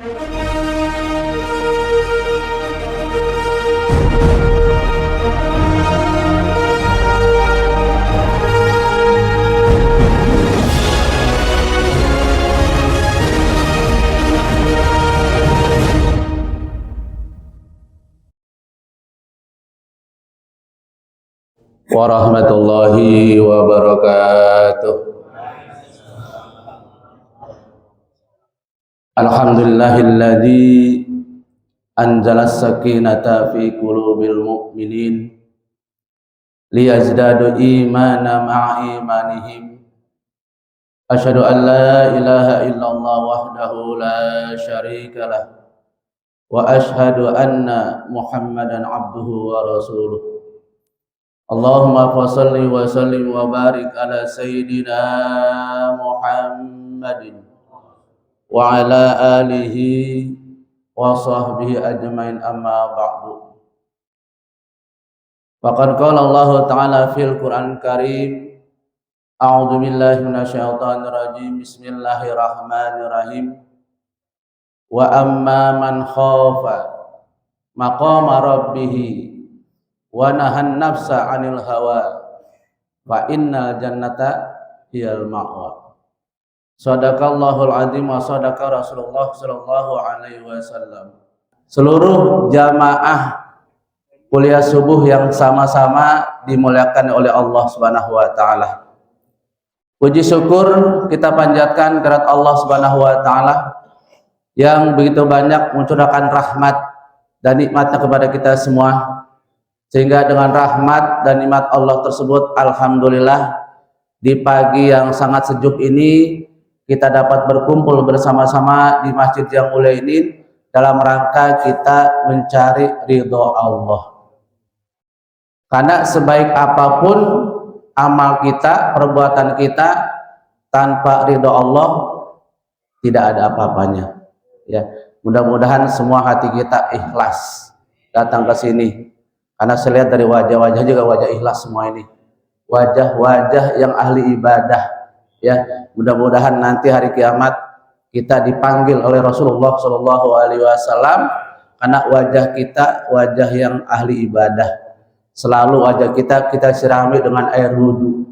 Warahmatullahi wabarakatuh. Alhamdulillahilladzi anzala as-sakinata fi qulubil mu'minin liyazdadu imana ma'a imanihim. Asyhadu an la ilaha illallah wahdahu la syarikalah wa asyhadu anna Muhammadan abduhu wa rasuluh. Allahumma fassalli wa sallim wa barik ala sayyidina Muhammadin wa ala alihi wa sahbihi ajmain, amma ba'du. Faqad qala Allah ta'ala fil Qur'an Karim, a'udzu billahi minasyaitonir rajim, bismillahirrahmanirrahim. Wa amma man khafa maqama rabbih wa nahan nafsa 'anil hawa fa innal jannata hiyal ma'wa. Shadaqallahul azim wa shadaqa Rasulullah sallallahu alaihi wasallam. Seluruh jamaah kuliah subuh yang sama-sama dimuliakan oleh Allah Subhanahu wa taala. Puji syukur kita panjatkan kehadirat Allah Subhanahu wa taala yang begitu banyak mencurahkan rahmat dan nikmatnya kepada kita semua, sehingga dengan rahmat dan nikmat Allah tersebut, alhamdulillah, di pagi yang sangat sejuk ini kita dapat berkumpul bersama-sama di masjid yang mulia ini dalam rangka kita mencari ridho Allah. Karena sebaik apapun amal kita, perbuatan kita, tanpa ridho Allah tidak ada apa-apanya. Ya, mudah-mudahan semua hati kita ikhlas datang ke sini. Karena saya lihat dari wajah-wajah juga wajah ikhlas semua ini, wajah-wajah yang ahli ibadah. Ya, mudah-mudahan nanti hari kiamat kita dipanggil oleh Rasulullah Shallallahu Alaihi Wasallam karena wajah kita wajah yang ahli ibadah. Selalu wajah kita sirami dengan air wudu.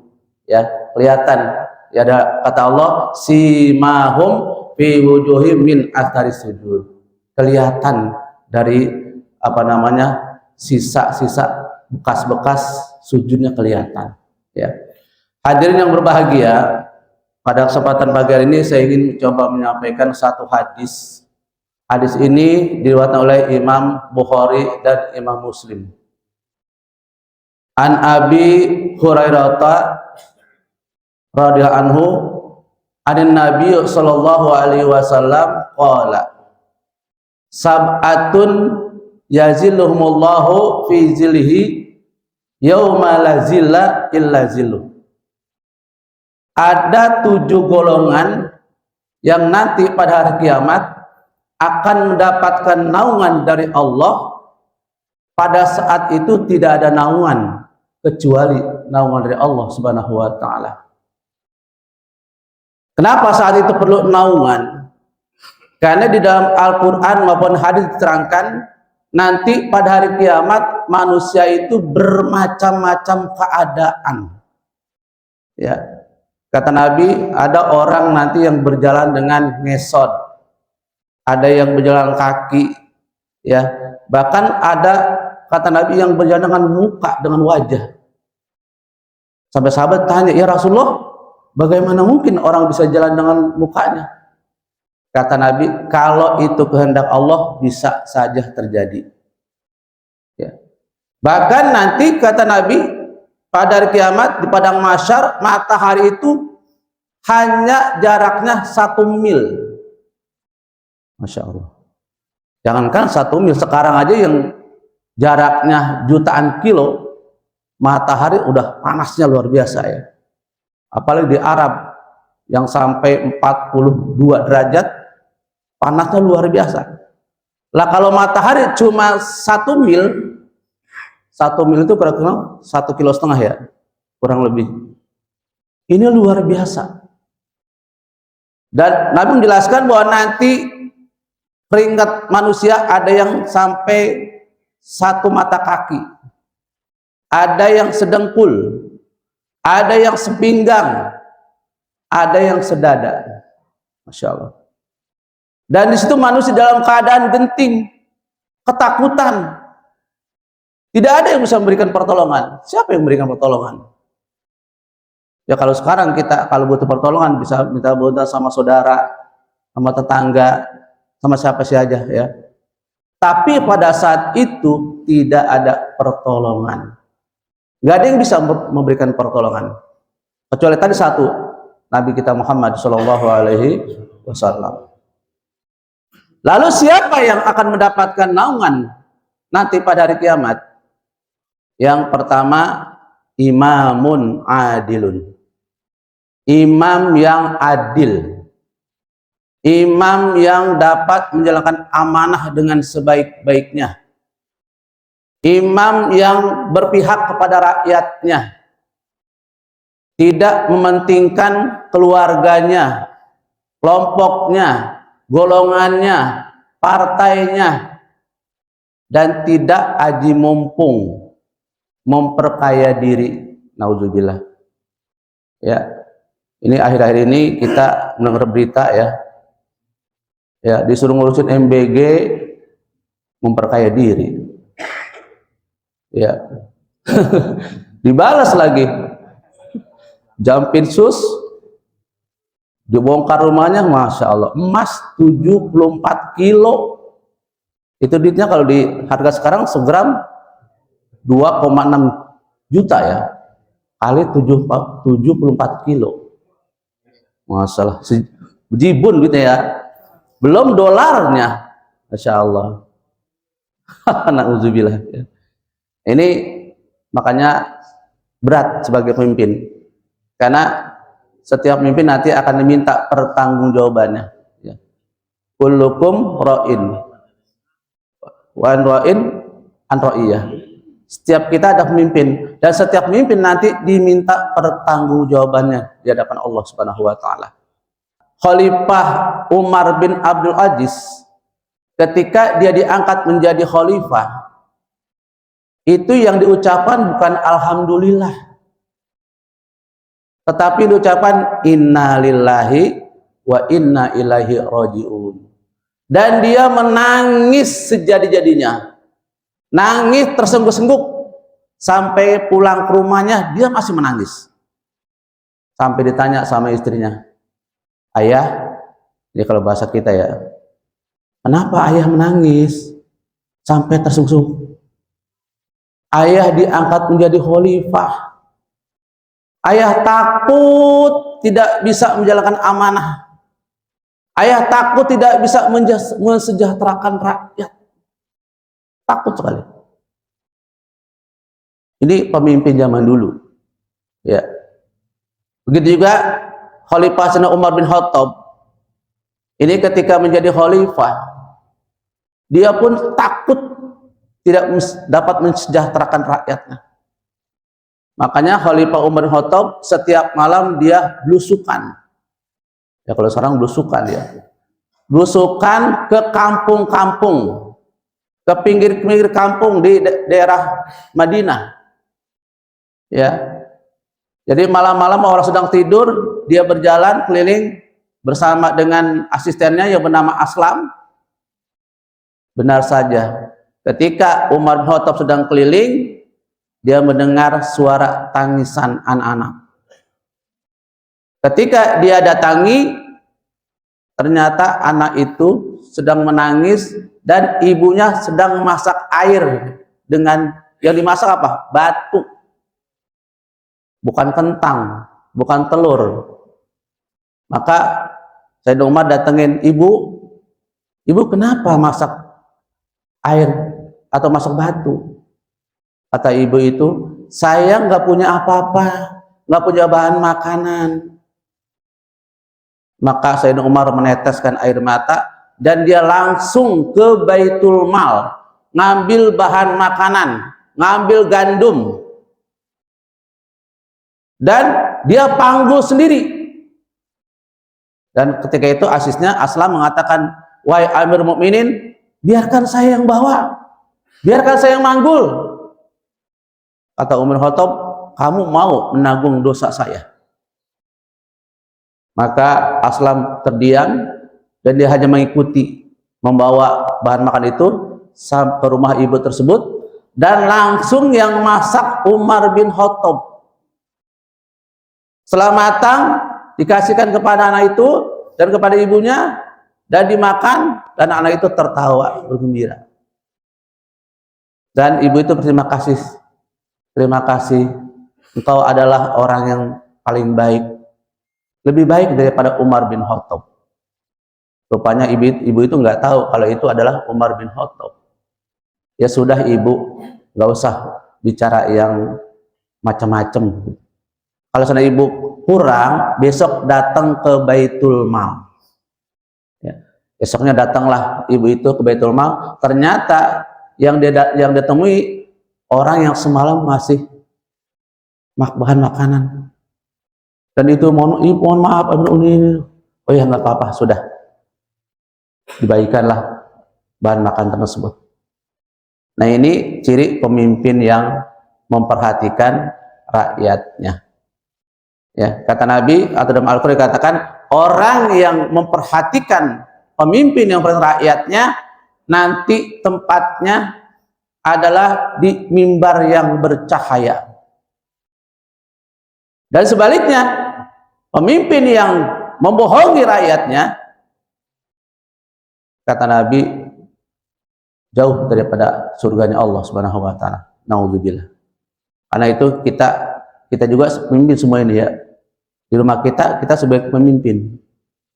Ya, kelihatan. Ya, ada kata Allah, simahum fi wujuhim min athari sujud. Kelihatan dari sisa-sisa bekas-bekas sujudnya kelihatan. Ya. Hadirin yang berbahagia, pada kesempatan pagi hari ini saya ingin coba menyampaikan satu hadis. Hadis ini diriwayatkan oleh Imam Bukhari dan Imam Muslim. An Abi Hurairah radhiyallahu anhu, anin Nabi sallallahu alaihi wasallam qala, sab'atun yazilluhumullahu fi zillihi yauma la zilla illa zilluh. Ada 7 golongan yang nanti pada hari kiamat akan mendapatkan naungan dari Allah. Pada saat itu tidak ada naungan kecuali naungan dari Allah Subhanahu wa taala. Kenapa saat itu perlu naungan? Karena di dalam Al-Qur'an maupun hadis diterangkan nanti pada hari kiamat manusia itu bermacam-macam keadaan. Ya. Kata Nabi, ada orang nanti yang berjalan dengan ngesot, ada yang berjalan kaki, ya. Bahkan ada, kata Nabi, yang berjalan dengan muka, dengan wajah. Sampai sahabat tanya, ya Rasulullah, bagaimana mungkin orang bisa jalan dengan mukanya? Kata Nabi, kalau itu kehendak Allah bisa saja terjadi. Ya. Bahkan nanti kata Nabi, pada hari kiamat di padang mahsyar matahari itu hanya jaraknya 1 mil. Masya Allah. Jangankan 1 mil, sekarang aja yang jaraknya jutaan kilo, matahari udah panasnya luar biasa ya. Apalagi di Arab yang sampai 42 derajat, panasnya luar biasa. Lah kalau matahari cuma 1 mil, 1 mil itu kira-kira 1,5 kilo ya, kurang lebih. Ini luar biasa. Dan Nabi menjelaskan bahwa nanti peringkat manusia ada yang sampai 1 mata kaki, ada yang sedengkul, ada yang sepinggang, ada yang sedada. Masya Allah. Dan di situ manusia dalam keadaan genting, ketakutan. Tidak ada yang bisa memberikan pertolongan. Siapa yang memberikan pertolongan? Ya kalau sekarang kita kalau butuh pertolongan bisa minta bantuan sama saudara, sama tetangga, sama siapa saja ya. Tapi pada saat itu tidak ada pertolongan. Gak ada yang bisa memberikan pertolongan. Kecuali tadi satu, Nabi kita Muhammad Shallallahu Alaihi Wasallam. Lalu siapa yang akan mendapatkan naungan nanti pada hari kiamat? Yang pertama, imamun adilun. Imam yang adil. Imam yang dapat menjalankan amanah dengan sebaik-baiknya. Imam yang berpihak kepada rakyatnya. Tidak mementingkan keluarganya, kelompoknya, golongannya, partainya, dan tidak aji mumpung, memperkaya diri. Nauzubillah. Ya, ini akhir-akhir ini kita mendengar berita ya disuruh ngurusin MBG, memperkaya diri. Ya, dibalas lagi. Jampinsus dibongkar rumahnya, Masya Allah, emas 74 kilo. Itu duitnya kalau di harga sekarang segram 2,6 juta ya, kali 74 kilo. Masalah jibun gitu ya, belum dolarnya. Masya Allah. Na'udzubillah. Ini makanya berat sebagai pemimpin, karena setiap pemimpin nanti akan diminta pertanggungjawabannya ya. Kullukum ra'in wa ra'in an ra'iyah. Setiap kita ada pemimpin, dan setiap pemimpin nanti diminta pertanggungjawabannya di hadapan Allah Subhanahu wa taala. Khalifah Umar bin Abdul Aziz ketika dia diangkat menjadi khalifah, itu yang diucapkan bukan alhamdulillah, tetapi diucapkan innalillahi wa inna ilaihi rajiun. Dan dia menangis sejadi-jadinya, nangis tersengguk-sengguk, sampai pulang ke rumahnya dia masih menangis. Sampai ditanya sama istrinya, ayah, ini kalau bahasa kita ya, kenapa ayah menangis sampai tersengguk-sengguk? Ayah diangkat menjadi khalifah. Ayah takut tidak bisa menjalankan amanah. Ayah takut tidak bisa mensejahterakan rakyat. Takut sekali. Ini pemimpin zaman dulu. Ya. Begitu juga Khalifah Sayyidina Umar bin Khattab. Ini ketika menjadi khalifah, dia pun takut tidak dapat mensejahterakan rakyatnya. Makanya Khalifah Umar bin Khattab setiap malam dia belusukan. Ya kalau sekarang belusukan dia. Belusukan ke kampung-kampung, ke pinggir-pinggir kampung di daerah Madinah. Ya. Jadi malam-malam orang sedang tidur, dia berjalan keliling bersama dengan asistennya yang bernama Aslam. Benar saja, ketika Umar bin Khattab sedang keliling, dia mendengar suara tangisan anak-anak. Ketika dia datangi, ternyata anak itu sedang menangis dan ibunya sedang memasak air dengan yang dimasak apa? Batu. Bukan kentang, bukan telur. Maka Sayyidina Umar datengin, ibu kenapa masak air atau masak batu? Kata ibu itu, saya nggak punya apa-apa, nggak punya bahan makanan. Maka Sayyidina Umar meneteskan air mata dan dia langsung ke Baitul Mal, ngambil bahan makanan, ngambil gandum, dan dia panggul sendiri. Dan ketika itu asisnya Aslam mengatakan, wahai Amir Mukminin, biarkan saya yang bawa, biarkan saya yang manggul. Kata Umar bin Khattab, kamu mau menanggung dosa saya? Maka Aslam terdiam dan dia hanya mengikuti, membawa bahan makan itu sampai rumah ibu tersebut, dan langsung yang masak Umar bin Khattab. Setelah matang, dikasihkan kepada anak itu dan kepada ibunya, dan dimakan, dan anak itu tertawa bergembira. Dan ibu itu berterima kasih, terima kasih, engkau adalah orang yang paling baik, lebih baik daripada Umar bin Khattab. Rupanya ibu itu nggak tahu kalau itu adalah Umar bin Khattab. Ya sudah ibu, nggak usah bicara yang macam-macam. Kalau sana ibu kurang, besok datang ke Baitul Mal. Ya. Besoknya datanglah ibu itu ke Baitul Mal. Ternyata yang dia temui orang yang semalam masih bahan makanan. Dan itu mohon maaf, ini. Oh ya nggak apa-apa, sudah dibagikanlah bahan makan tersebut. Nah ini ciri pemimpin yang memperhatikan rakyatnya. Ya, kata Nabi atau dalam Al-Quran dikatakan, orang yang memperhatikan pemimpin yang memperhatikan rakyatnya, nanti tempatnya adalah di mimbar yang bercahaya. Dan sebaliknya, pemimpin yang membohongi rakyatnya, kata Nabi, jauh daripada surganya Allah Subhanahu wa taala. Nauzubillah. Karena itu kita juga memimpin semua ini ya. Di rumah kita sebagai pemimpin,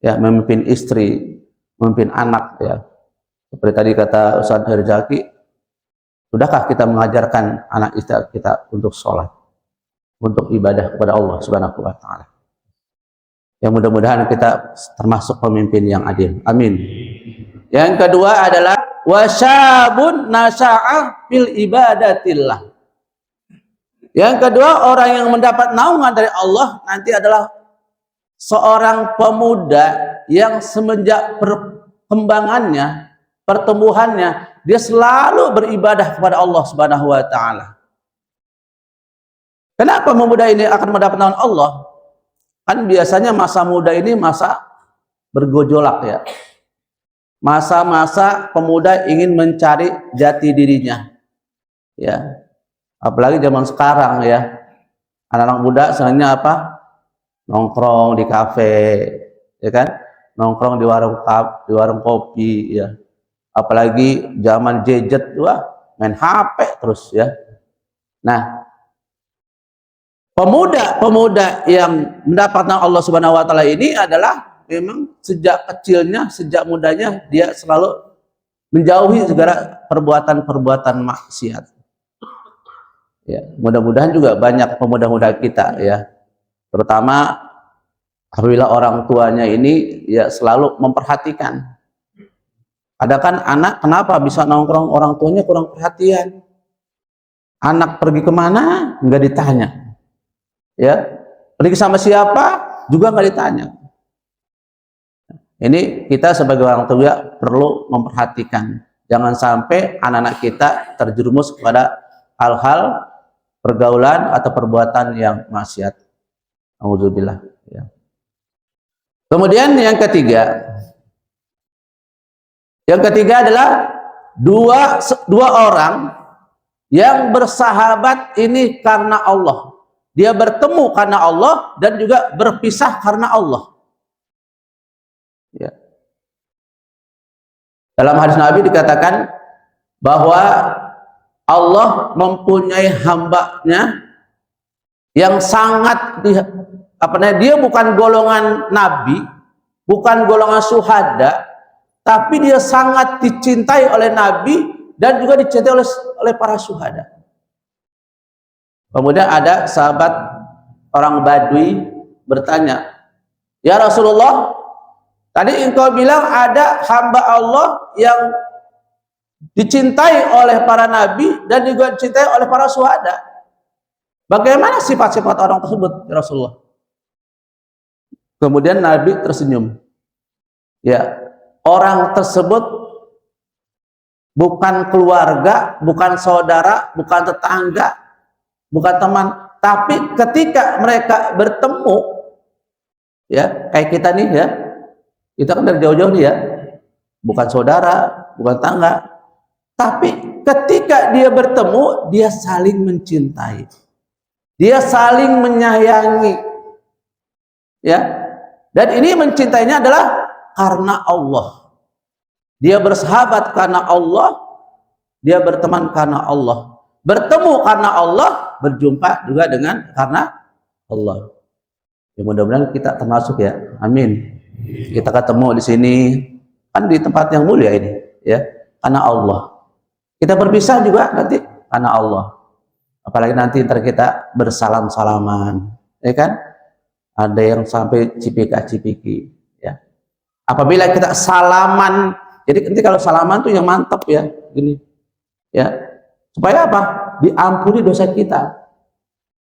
ya, memimpin istri, memimpin anak, ya. Seperti tadi kata Ustaz Herzaki, sudahkah kita mengajarkan anak istri kita untuk sholat, untuk ibadah kepada Allah Subhanahu wa taala? Yang mudah-mudahan kita termasuk pemimpin yang adil. Amin. Yang kedua adalah wasyabun nasya'a fil ibadatillah. Yang kedua, orang yang mendapat naungan dari Allah nanti adalah seorang pemuda yang semenjak perkembangannya, pertumbuhannya, dia selalu beribadah kepada Allah Subhanahu wa taala. Kenapa pemuda ini akan mendapat naungan Allah? Kan biasanya masa muda ini masa bergojolak ya. Masa-masa pemuda ingin mencari jati dirinya. Ya. Apalagi zaman sekarang ya, anak-anak muda senangnya apa? Nongkrong di kafe, ya kan? Nongkrong di warung kopi, ya. Apalagi zaman gadget, wah, main HP terus ya. Nah, pemuda yang mendapatkan Allah Subhanahu wa taala ini adalah memang sejak kecilnya, sejak mudanya dia selalu menjauhi segala perbuatan-perbuatan maksiat. Ya, mudah-mudahan juga banyak pemuda-pemuda kita ya, terutama apabila orang tuanya ini ya selalu memperhatikan. Ada kan anak kenapa bisa nongkrong, orang tuanya kurang perhatian. Anak pergi kemana nggak ditanya, ya pergi sama siapa juga nggak ditanya. Ini kita sebagai orang tua perlu memperhatikan, jangan sampai anak-anak kita terjerumus kepada hal-hal pergaulan atau perbuatan yang maksiat. Auzubillah. Ya. Kemudian yang ketiga adalah dua orang yang bersahabat ini karena Allah. Dia bertemu karena Allah dan juga berpisah karena Allah. Ya. Dalam hadis Nabi dikatakan bahwa Allah mempunyai hambanya yang sangat dia bukan golongan nabi, bukan golongan syuhada, tapi dia sangat dicintai oleh nabi dan juga dicintai oleh para syuhada. Kemudian ada sahabat orang Badui bertanya, "Ya Rasulullah, tadi engkau bilang ada hamba Allah yang dicintai oleh para nabi dan juga dicintai oleh para syuhada. Bagaimana sifat-sifat orang tersebut, ya Rasulullah?" Kemudian Nabi tersenyum. Ya, orang tersebut bukan keluarga, bukan saudara, bukan tetangga, bukan teman, tapi ketika mereka bertemu, ya kayak kita nih ya, kita kan dari jauh-jauh nih ya, bukan saudara, bukan tetangga, tapi ketika dia bertemu, dia saling mencintai, dia saling menyayangi, ya. Dan ini mencintainya adalah karena Allah. Dia bersahabat karena Allah, dia berteman karena Allah, bertemu karena Allah, berjumpa juga dengan karena Allah. Ya, mudah-mudahan kita termasuk ya. Amin. Kita ketemu di sini kan di tempat yang mulia ini, ya, karena Allah. Kita berpisah juga nanti karena Allah. Apalagi nanti ntar kita bersalam-salaman, ya kan? Ada yang sampai cipika-cipiki, ya. Apabila kita salaman, jadi nanti kalau salaman tuh yang mantap ya, gini, ya, supaya apa? Diampuni dosa kita,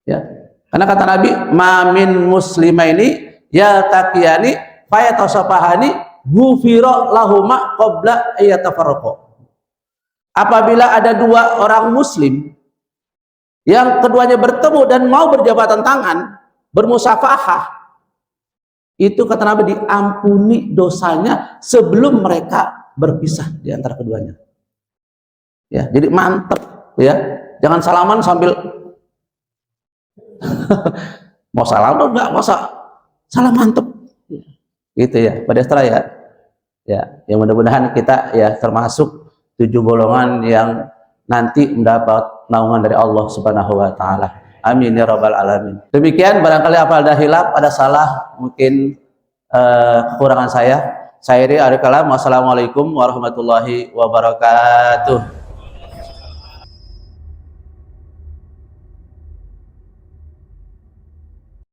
ya. Karena kata Nabi, mamin muslima ini ya takiyani fayatasafahani gufiro lahuma qabla ayatafarraqo. Apabila ada dua orang muslim yang keduanya bertemu dan mau berjabatan tangan, bermusafahah, itu kata Nabi diampuni dosanya sebelum mereka berpisah di antara keduanya. Ya, jadi mantep ya. Jangan salaman sambil mau salam atau enggak, masa salam mantep. Gitu ya, pada setelah ya. Ya, yang mudah-mudahan kita ya termasuk 7 golongan yang nanti mendapat naungan dari Allah Subhanahu wa taala. Amin ya rabbal alamin. Demikian, barangkali apa ada hilaf, ada salah, mungkin kekurangan saya. Saya Arif Kalam. Wassalamualaikum warahmatullahi wabarakatuh.